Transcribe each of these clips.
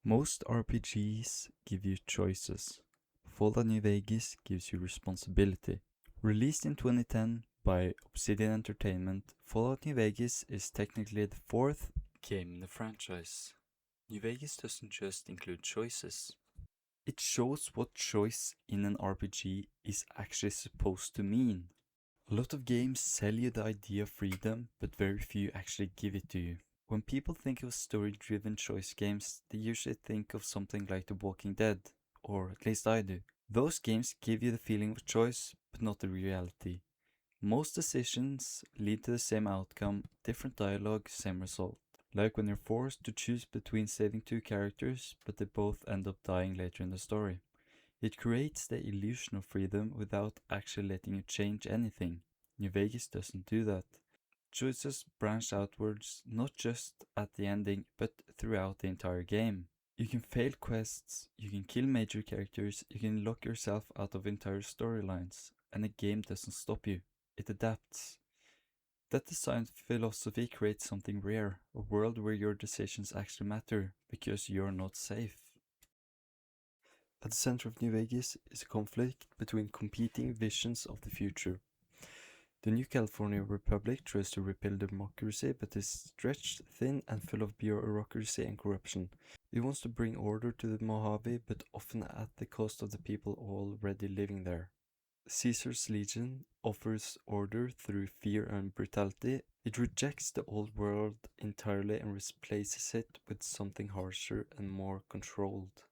Most RPGs give you choices. Fallout New Vegas gives you responsibility. Released in 2010 by Obsidian Entertainment, Fallout New Vegas is technically the fourth game in the franchise. New Vegas doesn't just include choices. It shows what choice in an RPG is actually supposed to mean. A lot of games sell you the idea of freedom, but very few actually give it to you. When people think of story-driven choice games, they usually think of something like The Walking Dead, or at least I do. Those games give you the feeling of choice, but not the reality. Most decisions lead to the same outcome, different dialogue, same result. Like when you're forced to choose between saving two characters, but they both end up dying later in the story. It creates the illusion of freedom without actually letting you change anything. New Vegas doesn't do that. Choices branch outwards not just at the ending, but throughout the entire game. You can fail quests, you can kill major characters, you can lock yourself out of entire storylines, and the game doesn't stop you. It adapts. That design philosophy creates something rare, a world where your decisions actually matter, because you're not safe. At the center of New Vegas is a conflict between competing visions of the future. The New California Republic tries to repeal democracy but is stretched thin and full of bureaucracy and corruption. It wants to bring order to the Mojave but often at the cost of the people already living there. Caesar's Legion offers order through fear and brutality. It rejects the old world entirely and replaces it with something harsher and more controlled.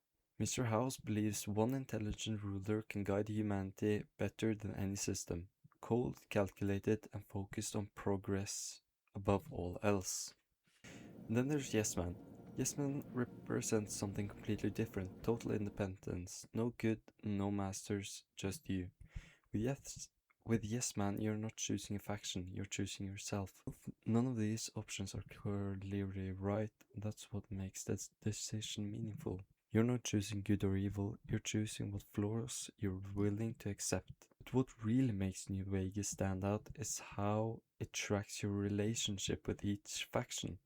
Mr. House believes one intelligent ruler can guide humanity better than any system, cold, calculated, and focused on progress above all else. And then there's Yes Man. Yes Man represents something completely different, total independence, no good, no masters, just you. With Yes Man, you're not choosing a faction, you're choosing yourself. None of these options are clearly right, that's what makes that decision meaningful. You're not choosing good or evil, you're choosing what flaws you're willing to accept. But what really makes New Vegas stand out is how it tracks your relationship with each faction.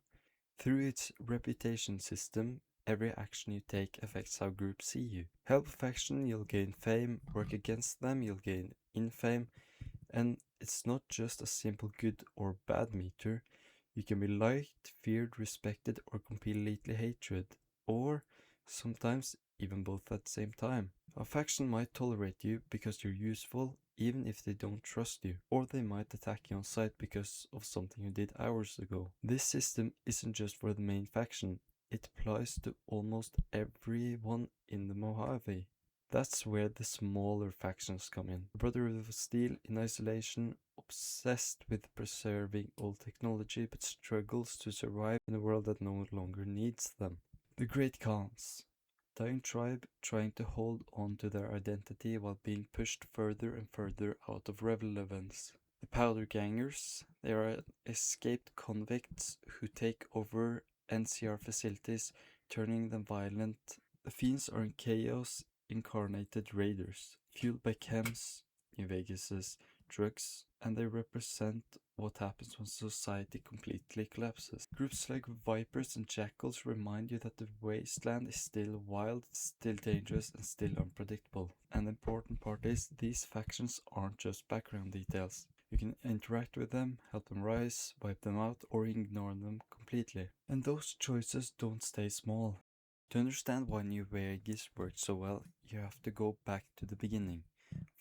Through its reputation system, every action you take affects how groups see you. Help a faction, you'll gain fame, work against them, you'll gain infame, and it's not just a simple good or bad meter. You can be liked, feared, respected, or completely hated, or sometimes even both at the same time. A faction might tolerate you because you're useful, even if they don't trust you, or they might attack you on sight because of something you did hours ago. This system isn't just for the main faction, it applies to almost everyone in the Mojave. That's where the smaller factions come in. Brotherhood of Steel in isolation, obsessed with preserving old technology but struggles to survive in a world that no longer needs them. The Great Khans. Dying tribe trying to hold on to their identity while being pushed further and further out of relevance. The Powder Gangers. They are escaped convicts who take over NCR facilities, turning them violent. The Fiends are in chaos incarnated raiders, fueled by chems, New Vegas's drugs, and they represent what happens when society completely collapses. Groups like Vipers and Jackals remind you that the wasteland is still wild, still dangerous, and still unpredictable. And the important part is, these factions aren't just background details. You can interact with them, help them rise, wipe them out, or ignore them completely. And those choices don't stay small. To understand why New Vegas worked so well, you have to go back to the beginning.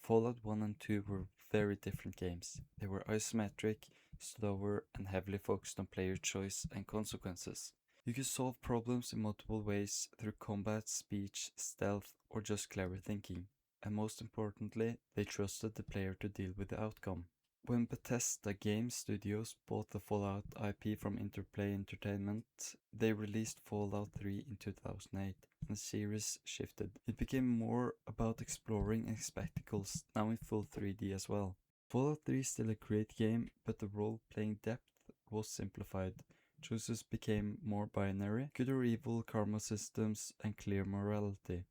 Fallout 1 and 2 were very different games. They were isometric, slower, and heavily focused on player choice and consequences. You could solve problems in multiple ways through combat, speech, stealth, or just clever thinking. And most importantly, they trusted the player to deal with the outcome. When Bethesda Game Studios bought the Fallout IP from Interplay Entertainment, they released Fallout 3 in 2008, and the series shifted. It became more about exploring and spectacles, now in full 3D as well. Fallout 3 is still a great game, but the role-playing depth was simplified. Choices became more binary, good or evil karma systems, and clear morality.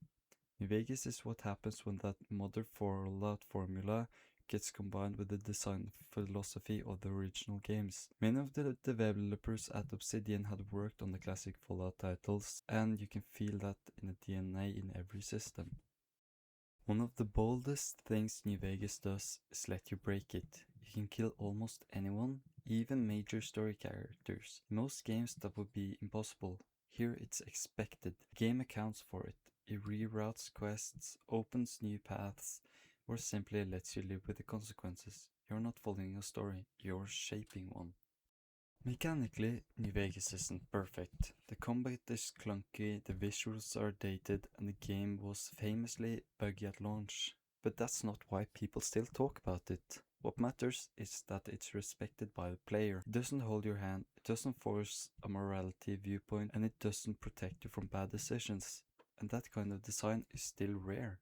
New Vegas is what happens when that modern Fallout formula gets combined with the design philosophy of the original games. Many of the developers at Obsidian had worked on the classic Fallout titles, and you can feel that in the DNA in every system. One of the boldest things New Vegas does is let you break it. You can kill almost anyone, even major story characters. In most games that would be impossible. Here it's expected. The game accounts for it. It reroutes quests, opens new paths, or simply lets you live with the consequences. You're not following a story, you're shaping one. Mechanically, New Vegas isn't perfect. The combat is clunky, the visuals are dated, and the game was famously buggy at launch. But that's not why people still talk about it. What matters is that it's respected by the player. It doesn't hold your hand, it doesn't force a morality viewpoint, and it doesn't protect you from bad decisions. And that kind of design is still rare.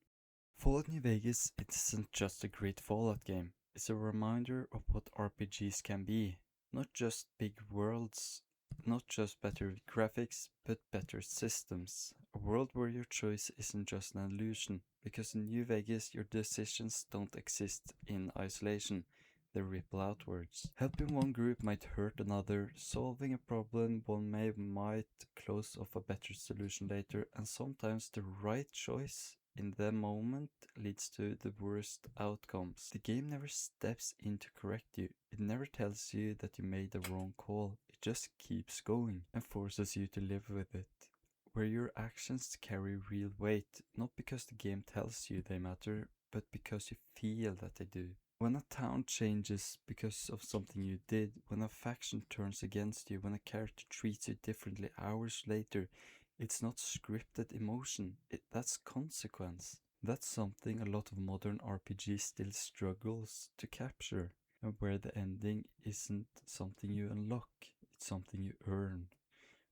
Fallout New Vegas isn't just a great Fallout game. It's a reminder of what RPGs can be. Not just big worlds, not just better graphics, but better systems. A world where your choice isn't just an illusion, because in New Vegas your decisions don't exist in isolation, they ripple outwards. Helping one group might hurt another, solving a problem one might close off a better solution later, and sometimes the right choice in the moment leads to the worst outcomes. The game never steps in to correct you. It never tells you that you made the wrong call. It just keeps going and forces you to live with it. Where your actions carry real weight, not because the game tells you they matter, but because you feel that they do. When a town changes because of something you did, when a faction turns against you, when a character treats you differently hours later, it's not scripted emotion, that's consequence. That's something a lot of modern RPGs still struggles to capture, and where the ending isn't something you unlock, it's something you earn.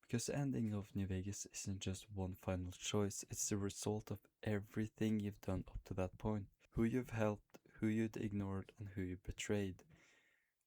Because the ending of New Vegas isn't just one final choice, it's the result of everything you've done up to that point. Who you've helped, who you'd ignored, and who you betrayed.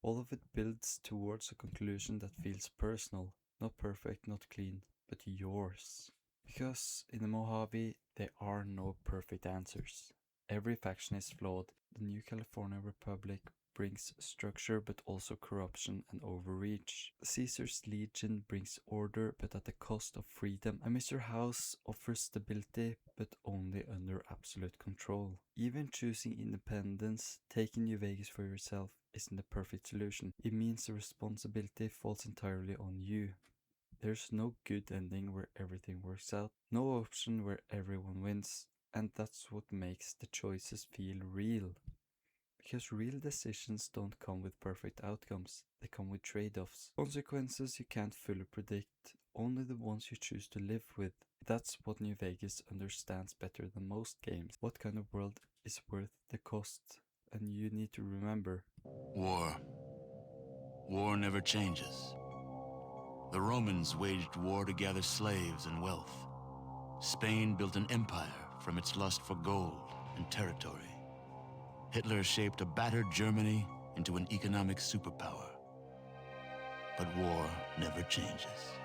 All of it builds towards a conclusion that feels personal, not perfect, not clean, but yours. Because in the Mojave, there are no perfect answers. Every faction is flawed. The New California Republic brings structure but also corruption and overreach. Caesar's Legion brings order but at the cost of freedom, and Mr. House offers stability but only under absolute control. Even choosing independence, taking New Vegas for yourself, isn't the perfect solution. It means the responsibility falls entirely on you. There's no good ending where everything works out, no option where everyone wins, and that's what makes the choices feel real. Because real decisions don't come with perfect outcomes, they come with trade-offs. Consequences you can't fully predict, only the ones you choose to live with. That's what New Vegas understands better than most games. What kind of world is worth the cost? And you need to remember. War. War never changes. The Romans waged war to gather slaves and wealth. Spain built an empire from its lust for gold and territory. Hitler shaped a battered Germany into an economic superpower. But war never changes.